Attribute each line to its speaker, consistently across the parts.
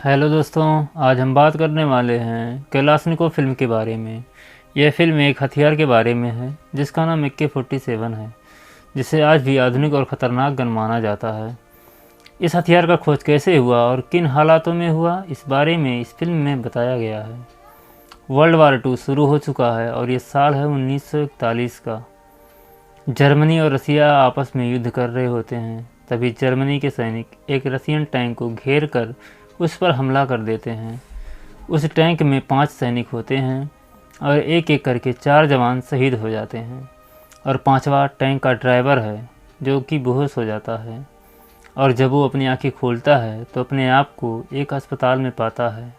Speaker 1: Hello दोस्तों, आज हम बात करने वाले हैं कैलाशनिकोव फिल्म के बारे में। यह फिल्म एक हथियार के बारे में है जिसका नाम AK-47 है, जिसे आज भी आधुनिक और ख़तरनाक गन माना जाता है। इस हथियार का खोज कैसे हुआ और किन हालातों में हुआ, इस बारे में इस फिल्म में बताया गया है। वर्ल्ड वार II शुरू हो चुका है और ये साल है 1941 का। जर्मनी और रसिया आपस में युद्ध कर रहे होते हैं। तभी जर्मनी के सैनिक एक रसियन टैंक को घेर कर उस पर हमला कर देते हैं। उस टैंक में 5 सैनिक होते हैं और एक एक करके 4 जवान शहीद हो जाते हैं और 5वां टैंक का ड्राइवर है जो कि बेहोश हो जाता है। और जब वो अपनी आंखें खोलता है तो अपने आप को एक अस्पताल में पाता है।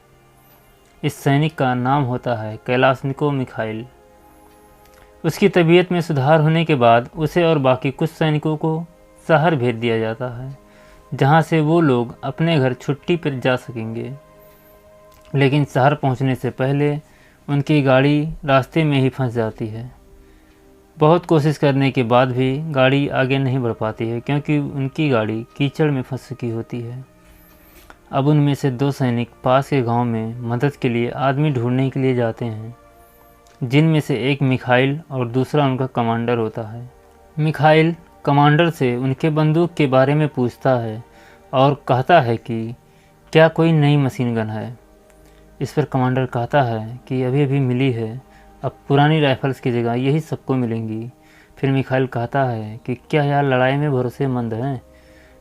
Speaker 1: इस सैनिक का नाम होता है कैलाशनिकोव मिखाइल। उसकी तबीयत में सुधार होने के बाद उसे और बाकी कुछ सैनिकों को शहर भेज दिया जाता है, जहां से वो लोग अपने घर छुट्टी पर जा सकेंगे। लेकिन शहर पहुंचने से पहले उनकी गाड़ी रास्ते में ही फंस जाती है। बहुत कोशिश करने के बाद भी गाड़ी आगे नहीं बढ़ पाती है, क्योंकि उनकी गाड़ी कीचड़ में फंस चुकी होती है। अब उनमें से 2 सैनिक पास के गांव में मदद के लिए आदमी ढूंढने के लिए जाते हैं, जिनमें से एक मिखाइल और दूसरा उनका कमांडर होता है। मिखाइल कमांडर से उनके बंदूक के बारे में पूछता है और कहता है कि क्या कोई नई मशीन गन है। इस पर कमांडर कहता है कि अभी अभी मिली है, अब पुरानी राइफल्स की जगह यही सबको मिलेंगी। फिर मिखाइल कहता है कि क्या यह लड़ाई में भरोसेमंद हैं।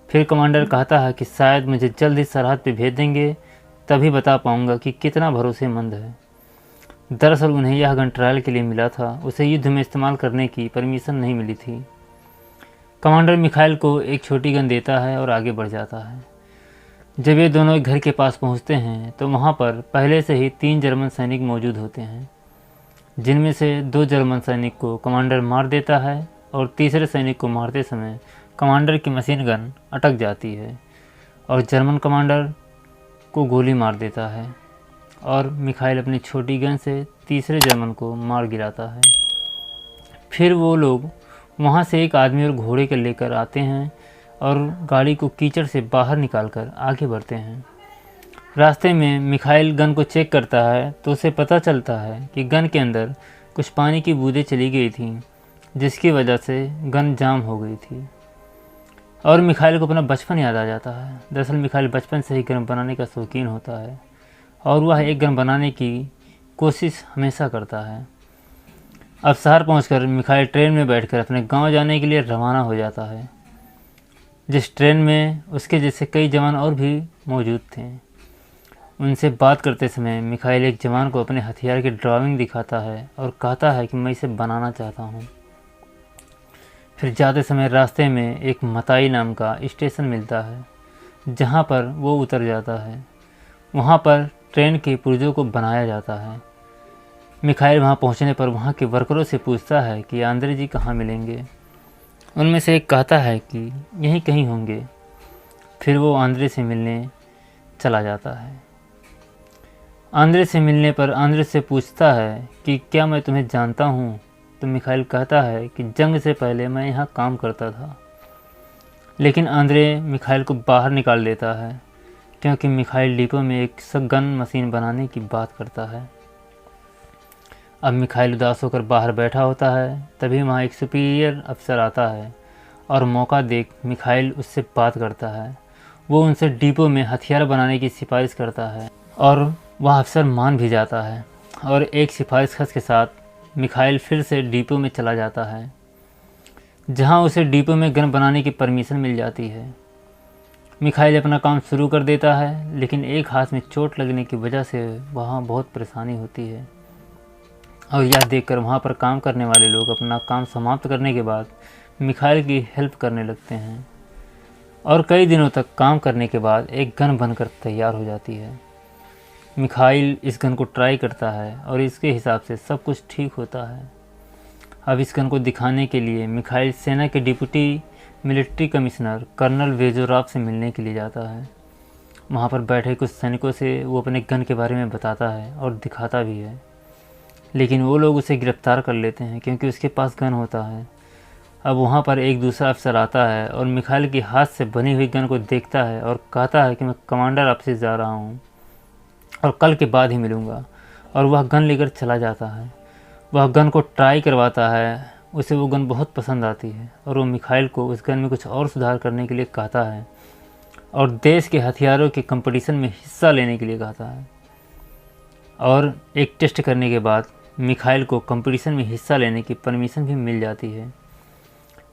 Speaker 1: फिर कमांडर कहता है कि शायद मुझे जल्द ही सरहद पर भेज देंगे, तभी बता पाऊँगा कि कितना भरोसेमंद है। दरअसल उन्हें यह गन ट्रायल के लिए मिला था, उसे युद्ध में इस्तेमाल करने की परमिशन नहीं मिली थी। कमांडर मिखाइल को एक छोटी गन देता है और आगे बढ़ जाता है। जब ये दोनों एक घर के पास पहुंचते हैं तो वहां पर पहले से ही 3 जर्मन सैनिक मौजूद होते हैं, जिनमें से 2 जर्मन सैनिक को कमांडर मार देता है और तीसरे सैनिक को मारते समय कमांडर की मशीन गन अटक जाती है और जर्मन कमांडर को गोली मार देता है और मिखाइल अपनी छोटी गन से तीसरे जर्मन को मार गिराता है। फिर वो लोग वहाँ से एक आदमी और घोड़े के लेकर आते हैं और गाड़ी को कीचड़ से बाहर निकालकर आगे बढ़ते हैं। रास्ते में मिखाइल गन को चेक करता है तो उसे पता चलता है कि गन के अंदर कुछ पानी की बूंदें चली गई थीं, जिसकी वजह से गन जाम हो गई थी। और मिखाइल को अपना बचपन याद आ जाता है। दरअसल मिखाइल बचपन से ही गन बनाने का शौकीन होता है और वह एक गन बनाने की कोशिश हमेशा करता है। अब शहर पहुंचकर मिखाइल ट्रेन में बैठकर अपने गांव जाने के लिए रवाना हो जाता है, जिस ट्रेन में उसके जैसे कई जवान और भी मौजूद थे। उनसे बात करते समय मिखाइल एक जवान को अपने हथियार की ड्राइंग दिखाता है और कहता है कि मैं इसे बनाना चाहता हूँ। फिर जाते समय रास्ते में एक मताई नाम का स्टेशन मिलता है, जहाँ पर वो उतर जाता है। वहाँ पर ट्रेन के पुर्जों को बनाया जाता है। मिखाइल वहाँ पहुँचने पर वहाँ के वर्करों से पूछता है कि आंद्रे जी कहाँ मिलेंगे। उनमें से एक कहता है कि यहीं कहीं होंगे। फिर वो आंद्रे से मिलने चला जाता है। आंद्रे से मिलने पर आंद्रे से पूछता है कि क्या मैं तुम्हें जानता हूँ। तो मिखाइल कहता है कि जंग से पहले मैं यहाँ काम करता था। लेकिन आंद्रे मिखाइल को बाहर निकाल देता है, क्योंकि मिखाइल डिपो में एक गन मशीन बनाने की बात करता है। अब मिखाइल उदास होकर बाहर बैठा होता है। तभी वहाँ एक सुपीरियर अफसर आता है और मौका देख मिखाइल उससे बात करता है। वो उनसे डिपो में हथियार बनाने की सिफारिश करता है और वह अफसर मान भी जाता है और एक सिफारिश खत के साथ मिखाइल फिर से डिपो में चला जाता है, जहाँ उसे डिपो में गन बनाने की परमिशन मिल जाती है। मिखाइल अपना काम शुरू कर देता है, लेकिन एक हाथ में चोट लगने की वजह से वहाँ बहुत परेशानी होती है। और यह देखकर वहाँ पर काम करने वाले लोग अपना काम समाप्त करने के बाद मिखाइल की हेल्प करने लगते हैं और कई दिनों तक काम करने के बाद एक गन बनकर तैयार हो जाती है। मिखाइल इस गन को ट्राई करता है और इसके हिसाब से सब कुछ ठीक होता है। अब इस गन को दिखाने के लिए मिखाइल सेना के डिप्टी मिलिट्री कमिश्नर कर्नल वेजोराव से मिलने के लिए जाता है। वहाँ पर बैठे कुछ सैनिकों से वो अपने गन के बारे में बताता है और दिखाता भी है, लेकिन वो लोग उसे गिरफ्तार कर लेते हैं क्योंकि उसके पास गन होता है। अब वहाँ पर एक दूसरा अफसर आता है और मिखाइल के हाथ से बनी हुई गन को देखता है और कहता है कि मैं कमांडर आपसे जा रहा हूँ। और कल के बाद ही मिलूँगा। और वह गन लेकर चला जाता है। वह गन को ट्राई करवाता है, उसे वो गन बहुत पसंद आती है और वो मिखाइल को उस गन में कुछ और सुधार करने के लिए कहता है और देश के हथियारों के कंपटीशन में हिस्सा लेने के लिए कहता है। और एक टेस्ट करने के बाद मिखाइल को कंपटीशन में हिस्सा लेने की परमिशन भी मिल जाती है।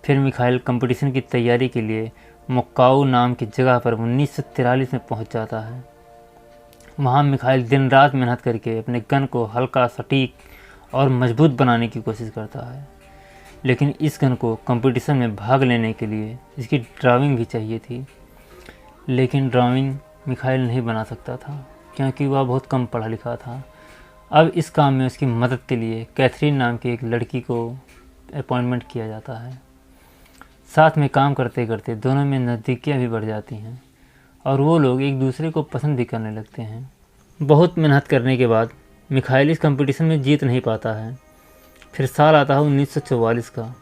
Speaker 1: फिर मिखाइल कंपटीशन की तैयारी के लिए मोक्काऊ नाम की जगह पर 1943 में पहुंच जाता है। वहाँ मिखाइल दिन रात मेहनत करके अपने गन को हल्का, सटीक और मजबूत बनाने की कोशिश करता है। लेकिन इस गन को कंपटीशन में भाग लेने के लिए इसकी ड्राइंग भी चाहिए थी, लेकिन ड्राइंग मिखाइल नहीं बना सकता था क्योंकि वह बहुत कम पढ़ा लिखा था। अब इस काम में उसकी मदद के लिए कैथरीन नाम की एक लड़की को अपॉइंटमेंट किया जाता है। साथ में काम करते करते दोनों में नज़दीकियाँ भी बढ़ जाती हैं और वो लोग एक दूसरे को पसंद भी करने लगते हैं। बहुत मेहनत करने के बाद मिखाइल इस कंपटीशन में जीत नहीं पाता है। फिर साल आता है 1944 का।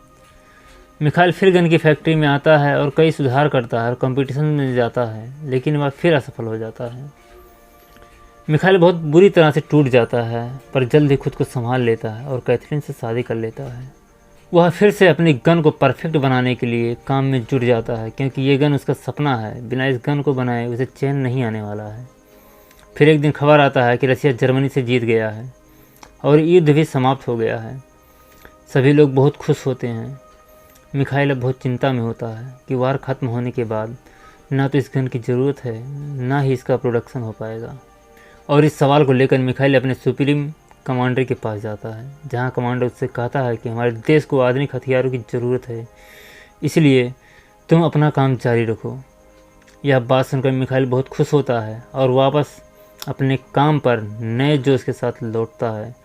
Speaker 1: मिखाइल फिर गन की फैक्ट्री में आता है और कई सुधार करता है और कंपटीशन में जाता है, लेकिन वह फिर असफल हो जाता है। मिखाइल बहुत बुरी तरह से टूट जाता है, पर जल्द ही खुद को संभाल लेता है और कैथरीन से शादी कर लेता है। वह फिर से अपनी गन को परफेक्ट बनाने के लिए काम में जुट जाता है क्योंकि ये गन उसका सपना है। बिना इस गन को बनाए उसे चैन नहीं आने वाला है। फिर एक दिन खबर आता है कि रसिया जर्मनी से जीत गया है और युद्ध भी समाप्त हो गया है। सभी लोग बहुत खुश होते हैं। मिखाइल अब बहुत चिंता में होता है कि वार ख़त्म होने के बाद ना तो इस गन की ज़रूरत है, ना ही इसका प्रोडक्शन हो पाएगा। और इस सवाल को लेकर मिखाइल अपने सुप्रीम कमांडर के पास जाता है, जहां कमांडर उससे कहता है कि हमारे देश को आधुनिक हथियारों की ज़रूरत है, इसलिए तुम अपना काम जारी रखो। यह बात सुनकर मिखाइल बहुत खुश होता है और वापस अपने काम पर नए जोश के साथ लौटता है।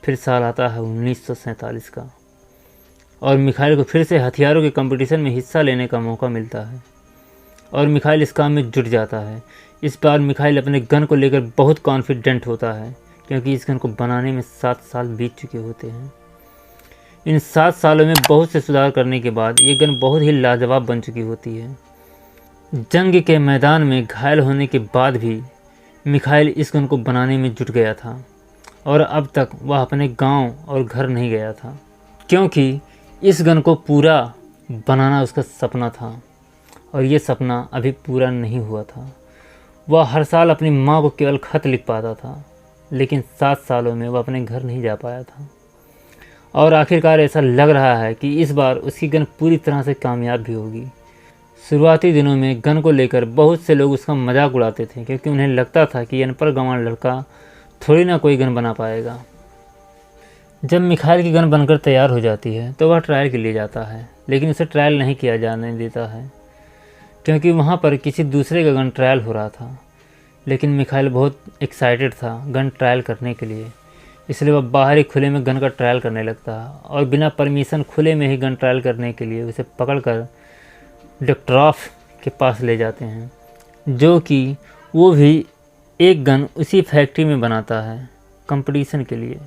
Speaker 1: फिर साल आता है 1947 का और मिखाइल को फिर से हथियारों के कंपटीशन में हिस्सा लेने का मौका मिलता है और मिखाइल इस काम में जुट जाता है। इस बार मिखाइल अपने गन को लेकर बहुत कॉन्फिडेंट होता है क्योंकि इस गन को बनाने में 7 साल बीत चुके होते हैं। इन 7 सालों में बहुत से सुधार करने के बाद ये गन बहुत ही लाजवाब बन चुकी होती है। जंग के मैदान में घायल होने के बाद भी मिखाइल इस गन को बनाने में जुट गया था और अब तक वह अपने गांव और घर नहीं गया था क्योंकि इस गन को पूरा बनाना उसका सपना था और ये सपना अभी पूरा नहीं हुआ था। वह हर साल अपनी माँ को केवल खत लिख पाता था, लेकिन 7 सालों में वह अपने घर नहीं जा पाया था और आखिरकार ऐसा लग रहा है कि इस बार उसकी गन पूरी तरह से कामयाब भी होगी। शुरुआती दिनों में गन को लेकर बहुत से लोग उसका मजाक उड़ाते थे क्योंकि उन्हें लगता था कि अनपढ़ गंवार लड़का थोड़ी ना कोई गन बना पाएगा। जब मिखाइल की गन बनकर तैयार हो जाती है तो वह ट्रायल के लिए जाता है, लेकिन उसे ट्रायल नहीं किया जाने देता है क्योंकि वहाँ पर किसी दूसरे का गन ट्रायल हो रहा था। लेकिन मिखाइल बहुत एक्साइटेड था गन ट्रायल करने के लिए, इसलिए वह बाहर ही खुले में गन का ट्रायल करने लगता है और बिना परमिशन खुले में ही गन ट्रायल करने के लिए उसे पकड़कर डॉक्टरॉफ के पास ले जाते हैं, जो कि वो भी एक गन उसी फैक्ट्री में बनाता है कंपटीशन के लिए।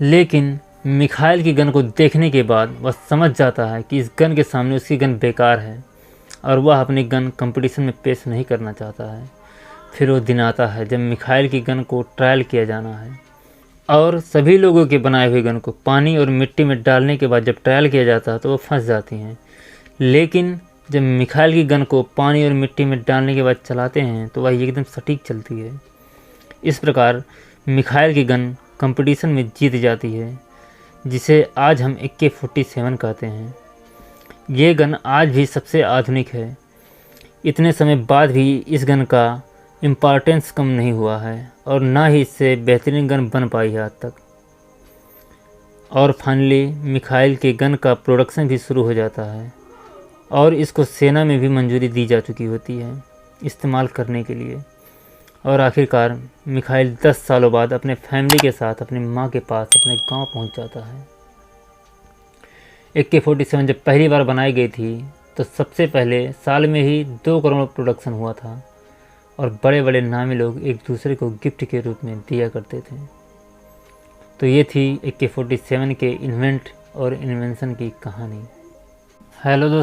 Speaker 1: लेकिन मिखाइल की गन को देखने के बाद वह समझ जाता है कि इस गन के सामने उसकी गन बेकार है और वह अपनी गन कंपटीशन में पेश नहीं करना चाहता है। फिर वो दिन आता है जब मिखाइल की गन को ट्रायल किया जाना है और सभी लोगों के बनाए हुए गन को पानी और मिट्टी में डालने के बाद जब ट्रायल किया जाता है तो वो फंस जाती हैं। लेकिन जब मिखाइल की गन को पानी और मिट्टी में डालने के बाद चलाते हैं तो वह एकदम सटीक चलती है। इस प्रकार मिखाइल की गन कंपटीशन में जीत जाती है, जिसे आज हम AK-47 कहते हैं। ये गन आज भी सबसे आधुनिक है। इतने समय बाद भी इस गन का इम्पॉर्टेंस कम नहीं हुआ है और ना ही इससे बेहतरीन गन बन पाई है आज तक। और फाइनली मिखाइल के गन का प्रोडक्शन भी शुरू हो जाता है और इसको सेना में भी मंजूरी दी जा चुकी होती है इस्तेमाल करने के लिए। और आखिरकार मिखाइल 10 सालों बाद अपने फैमिली के साथ अपनी माँ के पास अपने गांव पहुंच जाता है। AK-47 जब पहली बार बनाई गई थी तो सबसे पहले साल में ही 2 करोड़ प्रोडक्शन हुआ था और बड़े बड़े नामी लोग एक दूसरे को गिफ्ट के रूप में दिया करते थे। तो ये थी AK-47 के इन्वेंट और इन्वेंशन की कहानी। हेलो दोस्तों।